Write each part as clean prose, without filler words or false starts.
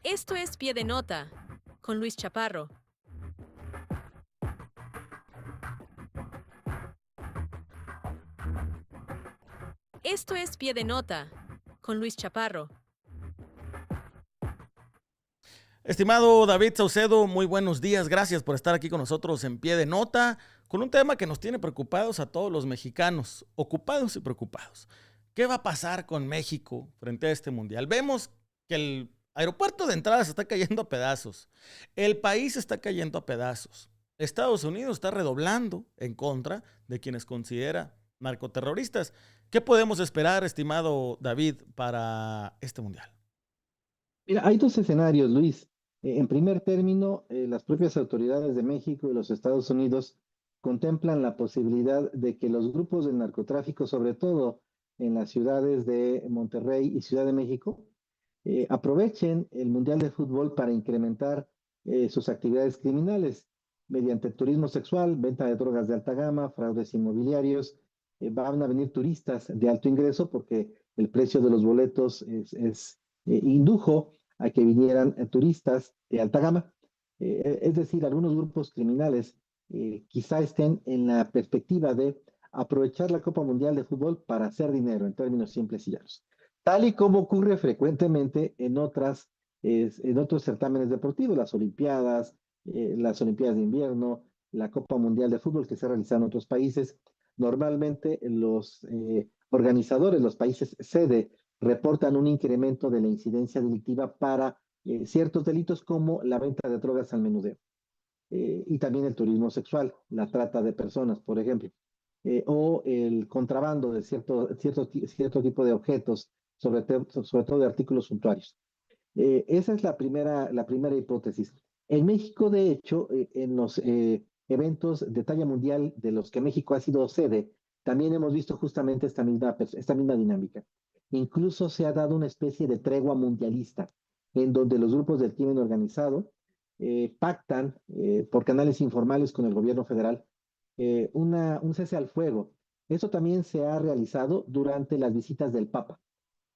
Esto es Pie de Nota, con Luis Chaparro. Esto es Pie de Nota, con Luis Chaparro. Estimado David Saucedo, muy buenos días. Gracias por estar aquí con nosotros en Pie de Nota, con un tema que nos tiene preocupados a todos los mexicanos, ocupados y preocupados. ¿Qué va a pasar con México frente a este mundial? Vemos que el aeropuerto de entrada se está cayendo a pedazos. El país está cayendo a pedazos. Estados Unidos está redoblando en contra de quienes considera narcoterroristas. ¿Qué podemos esperar, estimado David, para este mundial? Mira, hay dos escenarios, Luis. En primer término, las propias autoridades de México y los Estados Unidos contemplan la posibilidad de que los grupos del narcotráfico, sobre todo en las ciudades de Monterrey y Ciudad de México, aprovechen el Mundial de Fútbol para incrementar sus actividades criminales mediante turismo sexual, venta de drogas de alta gama, fraudes inmobiliarios. Van a venir turistas de alto ingreso porque el precio de los boletos indujo a que vinieran turistas de alta gama. Es decir, algunos grupos criminales quizá estén en la perspectiva de aprovechar la Copa Mundial de Fútbol para hacer dinero en términos simples y llanos. Tal y como ocurre frecuentemente en otros certámenes deportivos, las Olimpiadas de invierno, la Copa Mundial de Fútbol que se realiza en otros países. Normalmente los organizadores, los países sede, reportan un incremento de la incidencia delictiva para ciertos delitos como la venta de drogas al menudeo y también el turismo sexual, la trata de personas, por ejemplo, o el contrabando de cierto tipo de objetos, sobre todo de artículos suntuarios. Esa es la primera hipótesis. En México, de hecho, en los eventos de talla mundial de los que México ha sido sede, también hemos visto justamente esta misma dinámica. Incluso se ha dado una especie de tregua mundialista, en donde los grupos del crimen organizado pactan por canales informales con el gobierno federal un cese al fuego. Eso también se ha realizado durante las visitas del Papa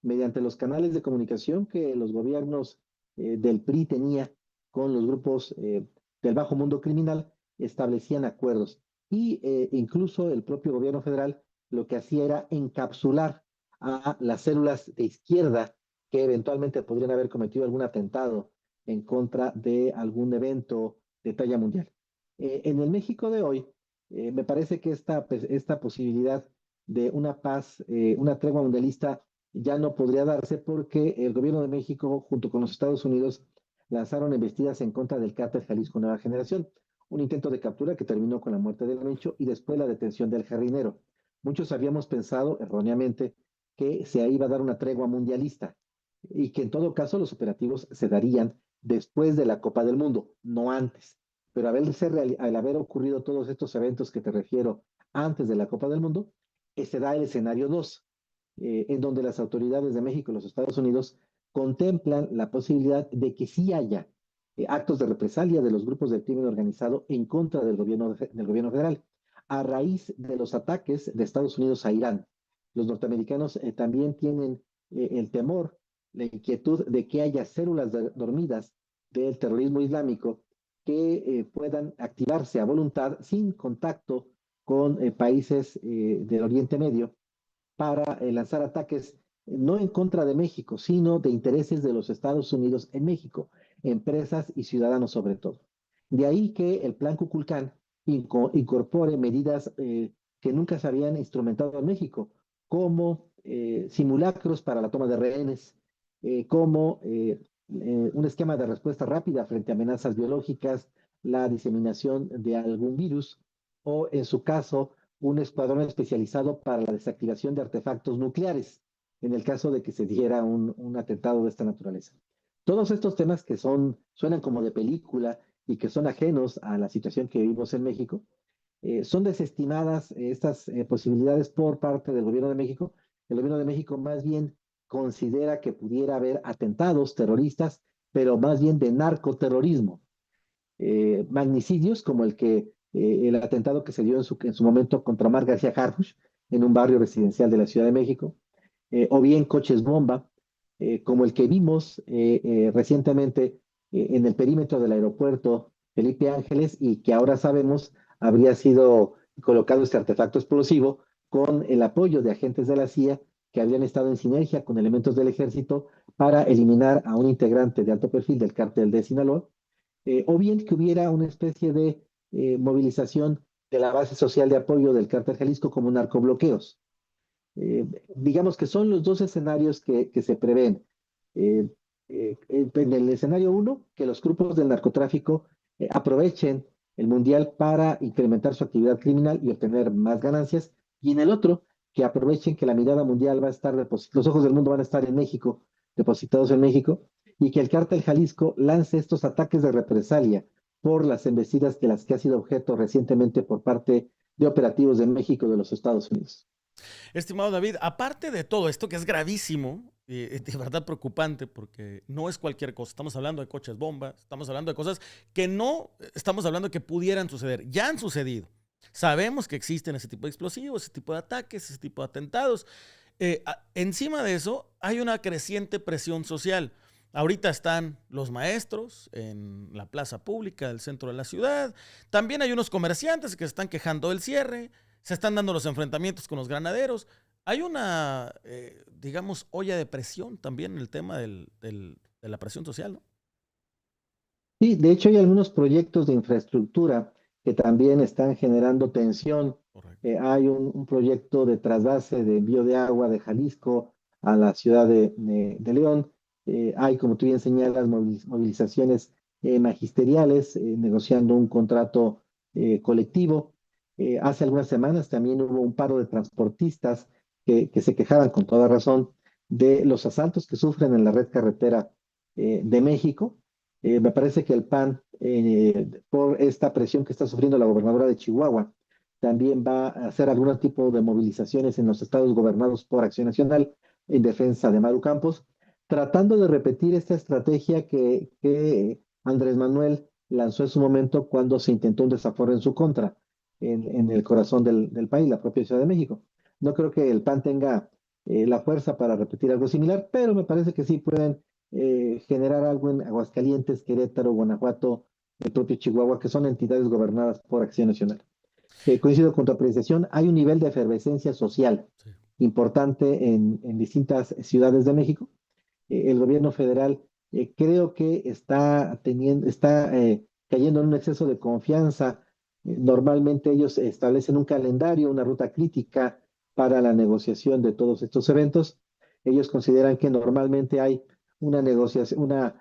mediante los canales de comunicación que los gobiernos del PRI tenía con los grupos del bajo mundo criminal, establecían acuerdos. Y incluso el propio gobierno federal lo que hacía era encapsular a las células de izquierda que eventualmente podrían haber cometido algún atentado en contra de algún evento de talla mundial. En el México de hoy, me parece que esta posibilidad de una paz, una tregua mundialista, ya no podría darse porque el gobierno de México, junto con los Estados Unidos, lanzaron embestidas en contra del cártel Jalisco Nueva Generación, un intento de captura que terminó con la muerte del Mencho y después la detención del jardinero. Muchos habíamos pensado erróneamente que se iba a dar una tregua mundialista y que en todo caso los operativos se darían después de la Copa del Mundo, no antes. Pero al haber ocurrido todos estos eventos que te refiero antes de la Copa del Mundo, se da el escenario 2, en donde las autoridades de México y los Estados Unidos contemplan la posibilidad de que sí haya actos de represalia de los grupos del crimen organizado en contra del gobierno federal, a raíz de los ataques de Estados Unidos a Irán. Los norteamericanos también tienen el temor, la inquietud de que haya células dormidas del terrorismo islámico que puedan activarse a voluntad sin contacto con países del Oriente Medio para lanzar ataques no en contra de México, sino de intereses de los Estados Unidos en México, empresas y ciudadanos sobre todo. De ahí que el Plan Cuculcán incorpore medidas que nunca se habían instrumentado en México, como simulacros para la toma de rehenes, como un esquema de respuesta rápida frente a amenazas biológicas, la diseminación de algún virus, o en su caso, un escuadrón especializado para la desactivación de artefactos nucleares, en el caso de que se diera un atentado de esta naturaleza. Todos estos temas que suenan como de película y que son ajenos a la situación que vivimos en México, son desestimadas estas posibilidades por parte del gobierno de México. El gobierno de México más bien considera que pudiera haber atentados terroristas, pero más bien de narcoterrorismo, magnicidios como el atentado que se dio en su momento contra Omar García Harfuch en un barrio residencial de la Ciudad de México, o bien coches bomba, como el que vimos recientemente en el perímetro del aeropuerto Felipe Ángeles y que ahora sabemos habría sido colocado este artefacto explosivo con el apoyo de agentes de la CIA que habían estado en sinergia con elementos del ejército para eliminar a un integrante de alto perfil del cártel de Sinaloa, o bien que hubiera una especie de movilización de la base social de apoyo del cártel Jalisco como narcobloqueos. Digamos que son los dos escenarios que se prevén. Eh, en el escenario uno, que los grupos del narcotráfico aprovechen el mundial para incrementar su actividad criminal y obtener más ganancias, y en el otro, que aprovechen que la mirada mundial va a estar, los ojos del mundo van a estar en México, depositados en México, y que el cártel Jalisco lance estos ataques de represalia por las embestidas de las que ha sido objeto recientemente por parte de operativos de México y de los Estados Unidos. Estimado David, aparte de todo esto que es gravísimo, de verdad preocupante, porque no es cualquier cosa, estamos hablando de coches bombas, estamos hablando de cosas que no estamos hablando que pudieran suceder, ya han sucedido. Sabemos que existen ese tipo de explosivos, ese tipo de ataques, ese tipo de atentados. Encima de eso, hay una creciente presión social. Ahorita están los maestros en la plaza pública del centro de la ciudad. También hay unos comerciantes que se están quejando del cierre. Se están dando los enfrentamientos con los granaderos. Hay una, digamos, olla de presión también en el tema de la presión social, ¿no? Sí, de hecho hay algunos proyectos de infraestructura que también están generando tensión. Correcto. Hay un proyecto de trasvase de envío de agua de Jalisco a la ciudad de León. Hay, como tú bien señalas, movilizaciones magisteriales negociando un contrato colectivo. Hace algunas semanas también hubo un paro de transportistas que se quejaban con toda razón de los asaltos que sufren en la red carretera de México. Me parece que el PAN, por esta presión que está sufriendo la gobernadora de Chihuahua, también va a hacer algún tipo de movilizaciones en los estados gobernados por Acción Nacional en defensa de Maru Campos, tratando de repetir esta estrategia que Andrés Manuel lanzó en su momento cuando se intentó un desaforo en su contra en el corazón del país, la propia Ciudad de México. No creo que el PAN tenga la fuerza para repetir algo similar, pero me parece que sí pueden generar algo en Aguascalientes, Querétaro, Guanajuato, el propio Chihuahua, que son entidades gobernadas por Acción Nacional. Coincido con tu apreciación, hay un nivel de efervescencia social Sí. importante en distintas ciudades de México. El gobierno federal creo que está cayendo en un exceso de confianza. Normalmente ellos establecen un calendario, una ruta crítica para la negociación de todos estos eventos. Ellos consideran que normalmente hay una negociación, un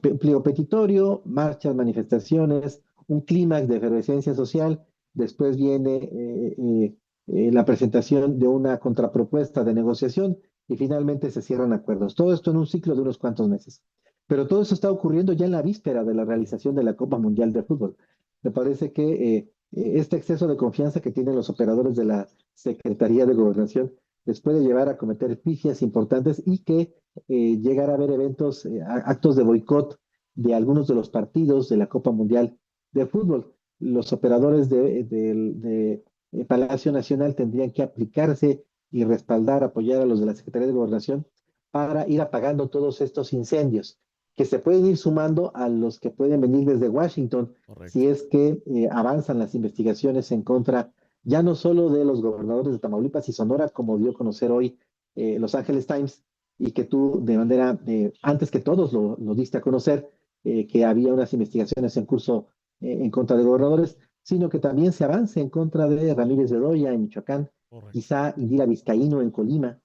pliego petitorio, marchas, manifestaciones, un clímax de efervescencia social. Después viene la presentación de una contrapropuesta de negociación y finalmente se cierran acuerdos. Todo esto en un ciclo de unos cuantos meses. Pero todo eso está ocurriendo ya en la víspera de la realización de la Copa Mundial de Fútbol. Me parece que este exceso de confianza que tienen los operadores de la Secretaría de Gobernación les puede llevar a cometer pifias importantes y que llegar a haber eventos, actos de boicot de algunos de los partidos de la Copa Mundial de Fútbol. Los operadores de Palacio Nacional tendrían que aplicarse y respaldar, apoyar a los de la Secretaría de Gobernación para ir apagando todos estos incendios que se pueden ir sumando a los que pueden venir desde Washington Correcto. si es que avanzan las investigaciones en contra ya no solo de los gobernadores de Tamaulipas y Sonora, como dio a conocer hoy Los Angeles Times, y que tú de manera, antes que todos lo diste a conocer, que había unas investigaciones en curso en contra de gobernadores, sino que también se avance en contra de Ramírez Bedoya en Michoacán, Correcto. quizá Indira Vizcaíno en Colima,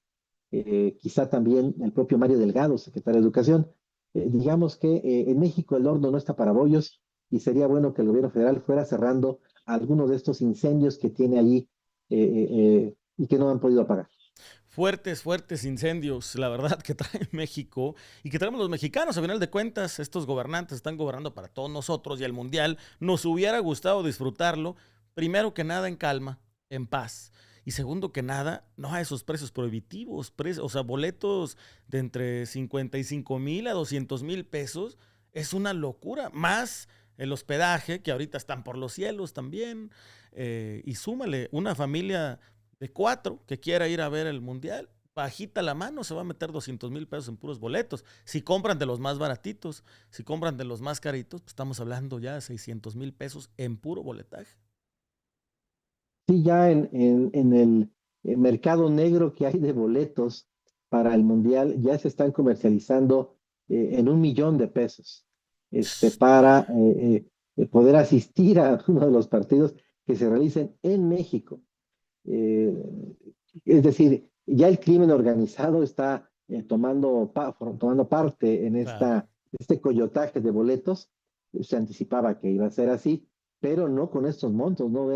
quizá también el propio Mario Delgado, secretario de Educación. Digamos que en México el horno no está para bollos y sería bueno que el gobierno federal fuera cerrando algunos de estos incendios que tiene allí y que no han podido apagar. Fuertes, fuertes incendios, la verdad, que trae México y que traemos los mexicanos. A final de cuentas, estos gobernantes están gobernando para todos nosotros y el mundial nos hubiera gustado disfrutarlo, primero que nada en calma, en paz. Y segundo que nada, no a esos precios prohibitivos, o sea, boletos de entre 55,000 a 200,000 pesos. Es una locura. Más el hospedaje, que ahorita están por los cielos también. Y súmale una familia de 4 que quiera ir a ver el mundial, bajita la mano se va a meter 200,000 pesos en puros boletos. Si compran de los más baratitos, si compran de los más caritos, pues estamos hablando ya de 600,000 pesos en puro boletaje. Sí, ya en el mercado negro que hay de boletos para el Mundial, ya se están comercializando en 1 millón de pesos para poder asistir a uno de los partidos que se realicen en México. Eh, es decir, ya el crimen organizado está tomando parte en Claro. este coyotaje de boletos. Se anticipaba que iba a ser así, pero no con estos montos, no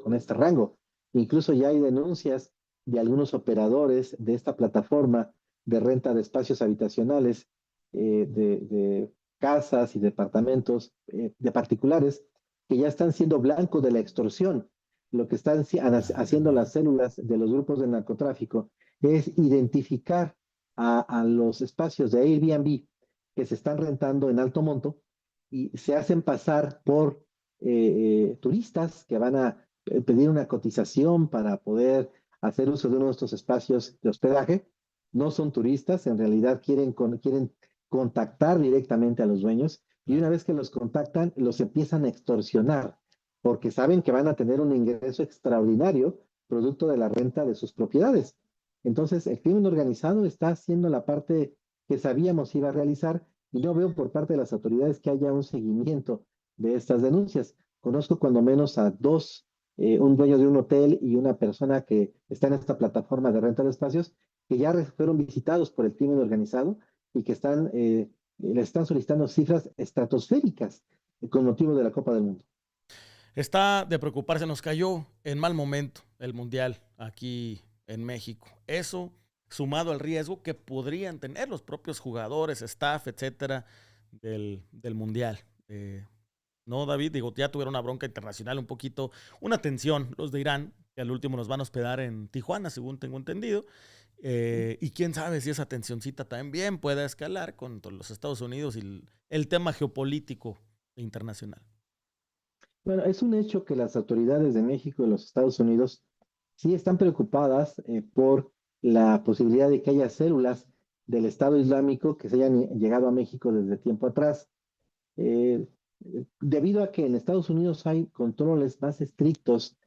con este rango. Incluso ya hay denuncias de algunos operadores de esta plataforma de renta de espacios habitacionales, de casas y departamentos de particulares que ya están siendo blanco de la extorsión. Lo que están haciendo Ah, las células de los grupos de narcotráfico es identificar a los espacios de Airbnb que se están rentando en alto monto y se hacen pasar por turistas que van a pedir una cotización para poder hacer uso de uno de estos espacios de hospedaje. No son turistas, en realidad quieren contactar directamente a los dueños y una claro. vez que los contactan, los empiezan a extorsionar porque saben que van a tener un ingreso extraordinario producto de la renta de sus propiedades. Entonces, el crimen organizado está haciendo la parte que sabíamos iba a realizar y no veo por parte de las autoridades que haya un seguimiento de estas denuncias. Conozco cuando menos a dos, un dueño de un hotel y una persona que está en esta plataforma de renta de espacios, que ya fueron visitados por el crimen organizado y que le están solicitando cifras estratosféricas con motivo de la Copa del Mundo. Está de preocuparse, nos cayó en mal momento el Mundial aquí en México. Eso sumado al riesgo que podrían tener los propios jugadores, staff, etcétera, del Mundial. No, David, digo, ya tuvieron una bronca internacional un poquito, una tensión, los de Irán, que al último nos van a hospedar en Tijuana, según tengo entendido. Y quién sabe si esa tensioncita también pueda escalar con los Estados Unidos y el tema geopolítico internacional. Bueno, es un hecho que las autoridades de México y los Estados Unidos sí están preocupadas por la posibilidad de que haya células del Estado Islámico que se hayan llegado a México desde tiempo atrás. Eh, Debido a que en Estados Unidos hay controles más estrictos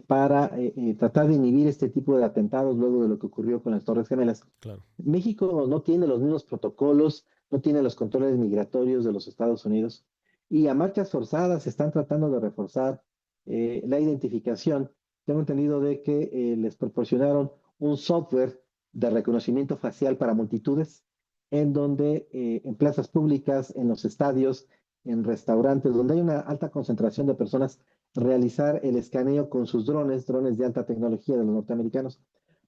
para tratar de inhibir este tipo de atentados luego de lo que ocurrió con las Torres Gemelas. Claro. México no tiene los mismos protocolos, no tiene los controles migratorios de los Estados Unidos y a marchas forzadas están tratando de reforzar la identificación. Tengo entendido de que les proporcionaron un software de reconocimiento facial para multitudes, en donde en plazas públicas, en los estadios, en restaurantes, donde hay una alta concentración de personas, realizar el escaneo con sus drones de alta tecnología de los norteamericanos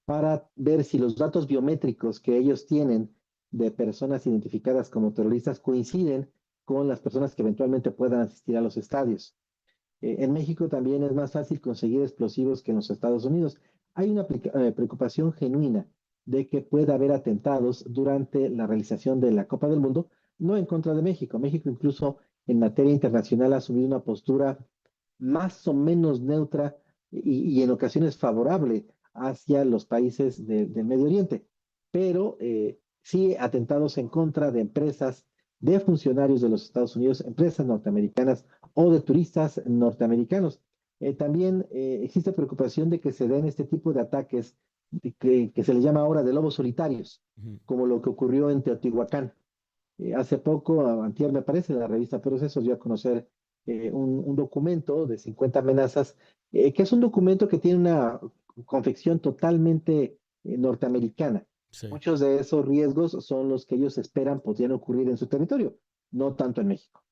para ver si los datos biométricos que ellos tienen de personas identificadas como terroristas coinciden con las personas que eventualmente puedan asistir a los estadios. En México también es más fácil conseguir explosivos que en los Estados Unidos. Hay una preocupación genuina de que pueda haber atentados durante la realización de la Copa del Mundo, no en contra de México. México incluso en materia internacional ha asumido una postura más o menos neutra y en ocasiones favorable hacia los países del Medio Oriente, pero sí atentados en contra de empresas, de funcionarios de los Estados Unidos, empresas norteamericanas o de turistas norteamericanos. También existe preocupación de que se den este tipo de ataques que se le llama ahora de lobos solitarios, Ujú. como lo que ocurrió en Teotihuacán. Hace poco, antier me parece, la revista Procesos dio a conocer un documento de 50 amenazas, que es un documento que tiene una confección totalmente norteamericana. Sí, Muchos de esos riesgos son los que ellos esperan podrían ocurrir en su territorio, no tanto en México.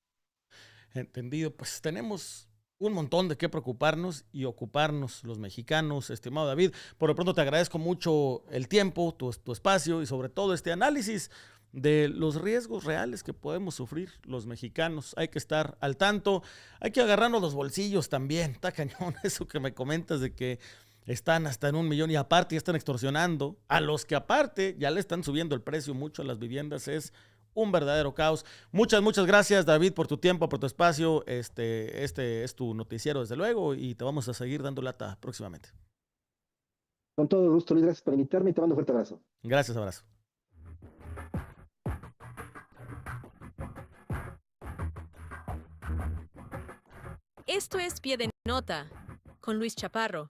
entendido. Pues tenemos un montón de qué preocuparnos y ocuparnos los mexicanos, estimado David. Por lo pronto te agradezco mucho el tiempo, tu espacio y sobre todo este análisis de los riesgos reales que podemos sufrir los mexicanos. Hay que estar al tanto, hay que agarrarnos los bolsillos también. Está cañón eso que me comentas de que están hasta en 1 millón y aparte ya están extorsionando a los que aparte ya le están subiendo el precio mucho a las viviendas. Es un verdadero caos. Muchas gracias, David, por tu tiempo, por tu espacio. Este es tu noticiero, desde luego, y te vamos a seguir dando lata próximamente. Con todo gusto, Luis, gracias por invitarme y te mando un fuerte abrazo. Gracias, abrazo. Esto es Pie de Nota con Luis Chaparro.